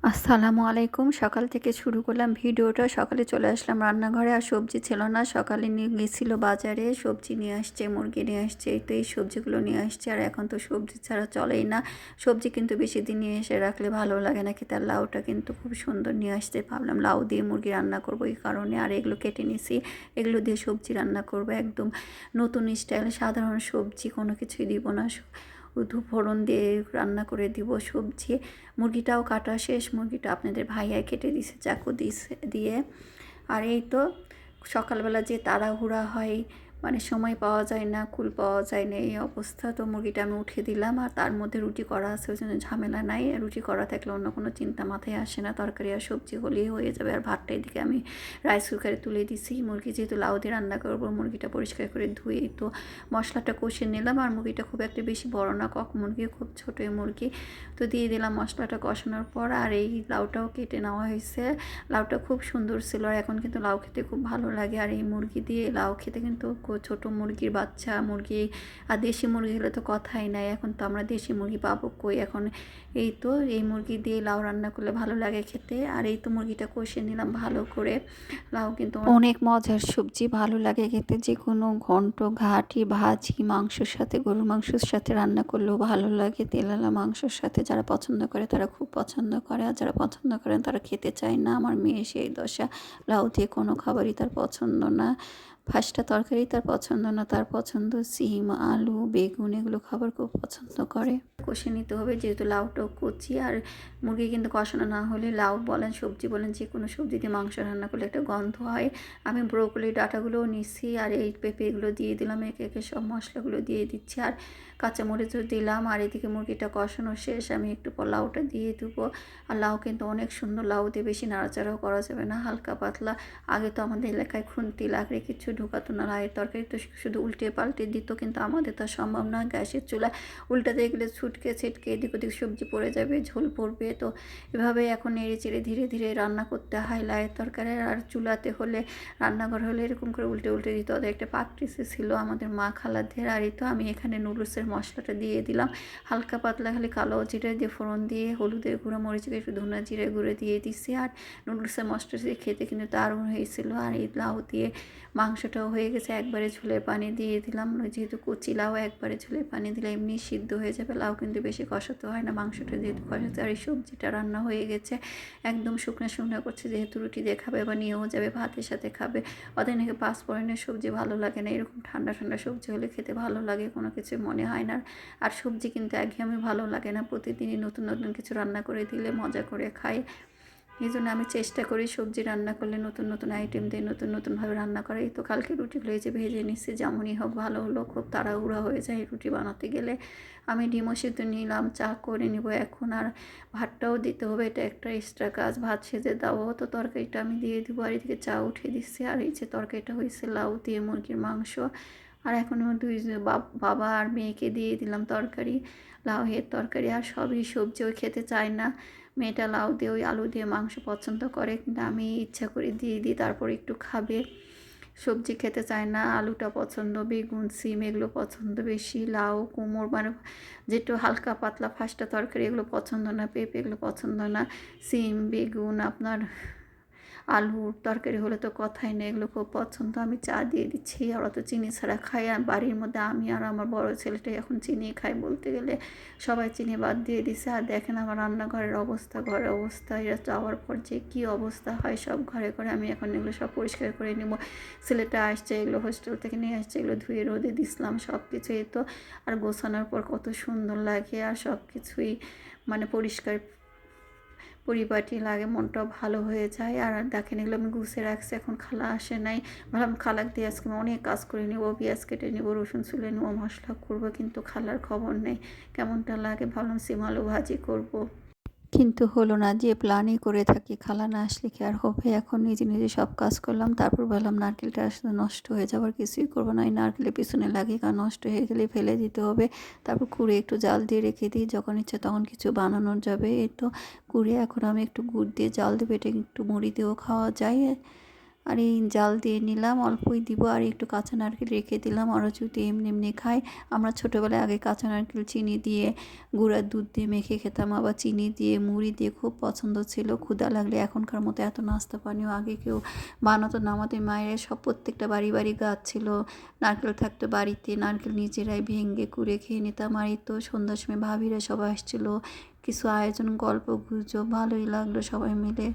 আসসালামু আলাইকুম। সকাল থেকে শুরু করলাম ভিডিওটা। সকালে চলে আসলাম রান্নাঘরে, আর সবজি ছিল না। সকালে নিয়ে গেছিল বাজারে, সবজি নিয়ে আসছে, মুরগি নিয়ে আসছে। এই তো এই সবজিগুলো নিয়ে আসছে, আর এখন তো সবজি ছাড়া চলেই না। সবজি কিন্তু বেশি দিন নিয়ে এসে রাখলে ভালো লাগে না খেতে। আর লাউটা কিন্তু খুব সুন্দর নিয়ে আসতে, ভাবলাম লাউ দিয়ে মুরগি রান্না করবো এই কারণে। আর এগুলো কেটে নিছি, এগুলো দিয়ে সবজি রান্না করবো একদম নতুন স্টাইল। সাধারণ সবজি কোনো কিছুই দিব না, শুধু ফোড়ন দিয়ে রান্না করে দিব সবজি। মুরগিটাও কাটা শেষ, মুরগিটা আপনাদের ভাইয়াই কেটে দিছে চাকু দিয়ে। আর এই তো সকালবেলা যে তাড়াহুড়া হয়, মানে সময় পাওয়া যায় না, কুল পাওয়া যায় না, এই অবস্থা। তো মুরগিটা আমি উঠে দিলাম, আর তার মধ্যে রুটি করা আছে, ওই জন্য ঝামেলা নাই। রুটি করা থাকলে অন্য কোনো চিন্তা মাথায় আসে না, তরকারি আর সবজি হলেই হয়ে যাবে। আর ভাতটা এদিকে আমি রাইস কুকারে তুলে দিছি। মুরগি যেহেতু লাউ দিয়ে রান্না করবো, মুরগিটা পরিষ্কার করে ধুয়ে তো মশলাটা কষে নিলাম। আর মুরগিটা খুব একটা বেশি বড় না, কক মুরগি, খুব ছোটোই মুরগি। তো দিয়ে দিলাম মশলাটা কষানোর পর। আর এই লাউটাও কেটে নেওয়া হয়েছে। লাউটা খুব সুন্দর ছিল, আর এখন কিন্তু লাউ খেতে খুব ভালো লাগে। আর এই মুরগি দিয়ে লাউ খেতে কিন্তু ছোটো মুরগির বাচ্চা মুরগি আর দেশি মুরগি হলে তো কথাই নাই। এখন তো আমরা দেশি মুরগি পাবো কই এখন। এই তো এই মুরগি দিয়ে লাউ রান্না করলে ভালো লাগে খেতে। আর এই তো মুরগিটা কষে নিলাম ভালো করে। লাউ কিন্তু অনেক মজার সবজি, ভালো লাগে খেতে। যে কোনো ঘন্ট, ঘাটি, ভাজি, মাংসের সাথে, গরুর মাংসের সাথে রান্না করলেও ভালো লাগে। তেলালা মাংসের সাথে যারা পছন্দ করে তারা খুব পছন্দ করে, আর যারা পছন্দ করেন তারা খেতে চায় না। আমার মেয়ে সেই দশা, লাউ দিয়ে কোনো খাবারই তার পছন্দ না। ফার্স্টটা তরকারি তার পছন্দ না, তার পছন্দ সিম, আলু, বেগুন, এগুলো খাবার খুব পছন্দ করে। কষে নিতে হবে, যেহেতু লাউটাও কচি। আর মুরগি কিন্তু কষানো না হলে, লাউ বলেন সবজি বলেন, যে কোনো সবজি দিয়ে মাংস রান্না করলে একটা গন্ধ হয়। আমি ব্রোকলি ডাঁটাগুলোও নিচ্ছি, আর এই পেঁপেগুলো দিয়ে দিলাম, একে একে সব মশলাগুলো দিয়ে দিচ্ছি, আর কাঁচামরিচও দিলাম। আর এদিকে মুরগিটা কষানো শেষ, আমি একটু পর লাউটা দিয়ে দেবো। আর লাউ কিন্তু অনেক সুন্দর, লাউ দিয়ে বেশি নাড়াচাড়াও করা যাবে না, হালকা পাতলা। আগে তো আমাদের এলাকায় খুন্তি লাকড়ি কিছু ঢুকাতো না, লাউয়ের তরকারি তো শুধু উল্টে পাল্টে দিত, কিন্তু আমাদের তো সম্ভব না। গ্যাসের চুলা উল্টাতে গেলে ছুটকে ছিটকে এদিক ওদিক সবজি পড়ে যাবে, ঝোল পড়বে। তো এভাবে এখন নেড়ে চেড়ে ধীরে ধীরে রান্না করতে হয় লাউয়ের তরকারি। আর চুলাতে হলে, রান্নাঘর হলে এরকম করে উল্টে উল্টে দিতে হতো। একটা পাকটিসে ছিল আমাদের মা খালাদের। আর এই তো আমি এখানে নুডলসের মশলাটা দিয়ে দিলাম, হালকা পাতলা, খালি কালো জিরে দিয়ে ফোড়ন দিয়ে, হলুদের গুঁড়ো, মরিচ একটু ধনে জিরে গুঁড়ো দিয়ে দিচ্ছি। আর নুডলসের মশলা দিয়ে খেতে কিন্তু দারুণ হয়েছিল। আর এই লাউ দিয়ে মাংসটাও হয়ে গেছে, একবারে ঝোলের পানি দিয়ে দিলাম। যেহেতু কচি লাউ, একবারে ঝোলের পানি দিলে এমনি সিদ্ধ হয়ে যাবে। লাউ কিন্তু বেশি কষাতে হয় না, মাংসটা যেহেতু কষাতে। আর এই সবজিটা রান্না হয়ে গেছে, একদম শুকনো শুকনো করছে, যেহেতু রুটি দিয়ে খাবে বা নিয়েও যাবে, ভাতের সাথে খাবে। ওদের নাকি পাঁচফোড়নের সবজি ভালো লাগে না, এরকম ঠান্ডা ঠান্ডা সবজি হলে খেতে ভালো লাগে, কোনো কিছু মনে হয় না। আর সবজি কিন্তু একঘেয়েমি ভালো লাগে না, প্রতিদিনই নতুন নতুন কিছু রান্না করে দিলে মজা করে খাই। এই জন্য আমি চেষ্টা করি সবজি রান্না করলে নতুন নতুন আইটেম দিয়ে নতুন নতুনভাবে রান্না করা। এই তো কালকে রুটিগুলো এই যে ভেজে নিচ্ছি, যেমনই হোক ভালো হলো, খুব তাড়াহুড়া হয়ে যায় রুটি বানাতে গেলে। আমি ডিমও সিদ্ধ নিলাম, চা করে নিব এখন। আর ভাতটাও দিতে হবে, এটা একটা এক্সট্রা কাজ, ভাত সেজে দাও, তো তরকারিটা আমি দিয়ে দিব। আর এদিকে চা উঠিয়ে দিচ্ছি। আর এই যে তরকারিটা হয়েছে লাউ দিয়ে মুরগির মাংস। আর এখন আমার দুই বাবা আর মেয়েকে দিয়ে দিলাম তরকারি, লাউয়ের তরকারি। আর সবই সবজি ওই খেতে চায় না, মেয়েটা লাউ দিয়ে ওই আলু দিয়ে মাংস পছন্দ করে, কিন্তু আমি ইচ্ছা করে দিয়ে দিই, তারপর একটু খাবে। সবজি খেতে চায় না, আলুটা পছন্দ, বেগুন, সিম এগুলো পছন্দ বেশি। লাউ, কুমড়ো, মানে যেটু হালকা পাতলা ফাস্টা তরকারি এগুলো পছন্দ না, পেঁপে এগুলো পছন্দ না। সিম, বেগুন, আপনার আলুর তরকারি হলে তো কথাই নেই, এগুলো খুব পছন্দ। আমি চা দিয়ে দিচ্ছি, ওরা তো চিনি ছাড়া খায়। আর বাড়ির মধ্যে আমি আর আমার বড় ছেলেটাই এখন চিনি খাই বলতে গেলে, সবাই চিনি বাদ দিয়ে দিছে। আর দেখেন আমার রান্নাঘরের অবস্থা, ঘরের অবস্থা, এরা যাওয়ার পর যে কী অবস্থা হয় সব ঘরে ঘরে। আমি এখন এগুলো সব পরিষ্কার করে নেব। ছেলেটা আসছে, এগুলো হোস্টেল থেকে নিয়ে আসছে, এগুলো ধুয়ে রোদে দিছিলাম সব কিছু। এই তো আর গোছানোর পর কত সুন্দর লাগে, আর সব কিছুই মানে পরিষ্কার পরিপাটি লাগে, মনটাও ভালো হয়ে যায়। আর দেখেন এগুলো আমি গুছিয়ে রাখছি, এখন খালা আসে নাই, ভাবলাম খালাক দিয়ে আজকে আমি অনেক কাজ করে নেবো, পেঁয়াজ কেটে নেবো, রসুন ছুলে নেবো, মশলা করবো, কিন্তু খালার খবর নেই। কেমনটা লাগে, ভাবলাম সিম আলু ভাজি করবো, কিন্তু হলো না। যে প্ল্যানই করে থাকি, খালা না আসলে কি আর হবে। এখন নিজে নিজে সব কাজ করলাম, তারপর বললাম নারকেলটা আসলে নষ্ট হয়ে যাবার কিছুই করবো না, এই নারকেলের পিছনে লাগে, কারণ নষ্ট হয়ে গেলে ফেলে দিতে হবে। তারপর কুড়ে একটু জাল দিয়ে রেখে দিই, যখন ইচ্ছে তখন কিছু বানানো যাবে। এই তো কুড়ে এখন আমি একটু গুড় দিয়ে জাল দেবো, এটা একটু মুড়ি দিয়েও খাওয়া যায়। আর এই জাল দিয়ে নিলাম, অল্পই দিব, আর একটু কাঁচা নারকেল রেখে দিলাম। ওরা যদি এমনি এমনি খায়, আমরা ছোটোবেলায় আগে কাঁচা নারকেল চিনি দিয়ে গুঁড়ার দুধ দিয়ে মেখে খেতাম, আবার চিনি দিয়ে মুড়ি দিয়ে খুব পছন্দ ছিল। ক্ষুধা লাগলে এখনকার মতো এত নাস্তা পানিও আগে কেউ বানাতো না। আমাদের মায়ের সব প্রত্যেকটা বাড়ি বাড়ি গাছ ছিল, নারকেল থাকতো বাড়িতে, নারকেল নিজেরাই ভেঙে কুড়ে খেয়ে নিতাম। আর এই তো সন্ধ্যার সময় ভাবিরা সবাই আসছিলো, কিছু আয়োজন, গল্প গুজব, ভালোই লাগলো সবাই মিলে।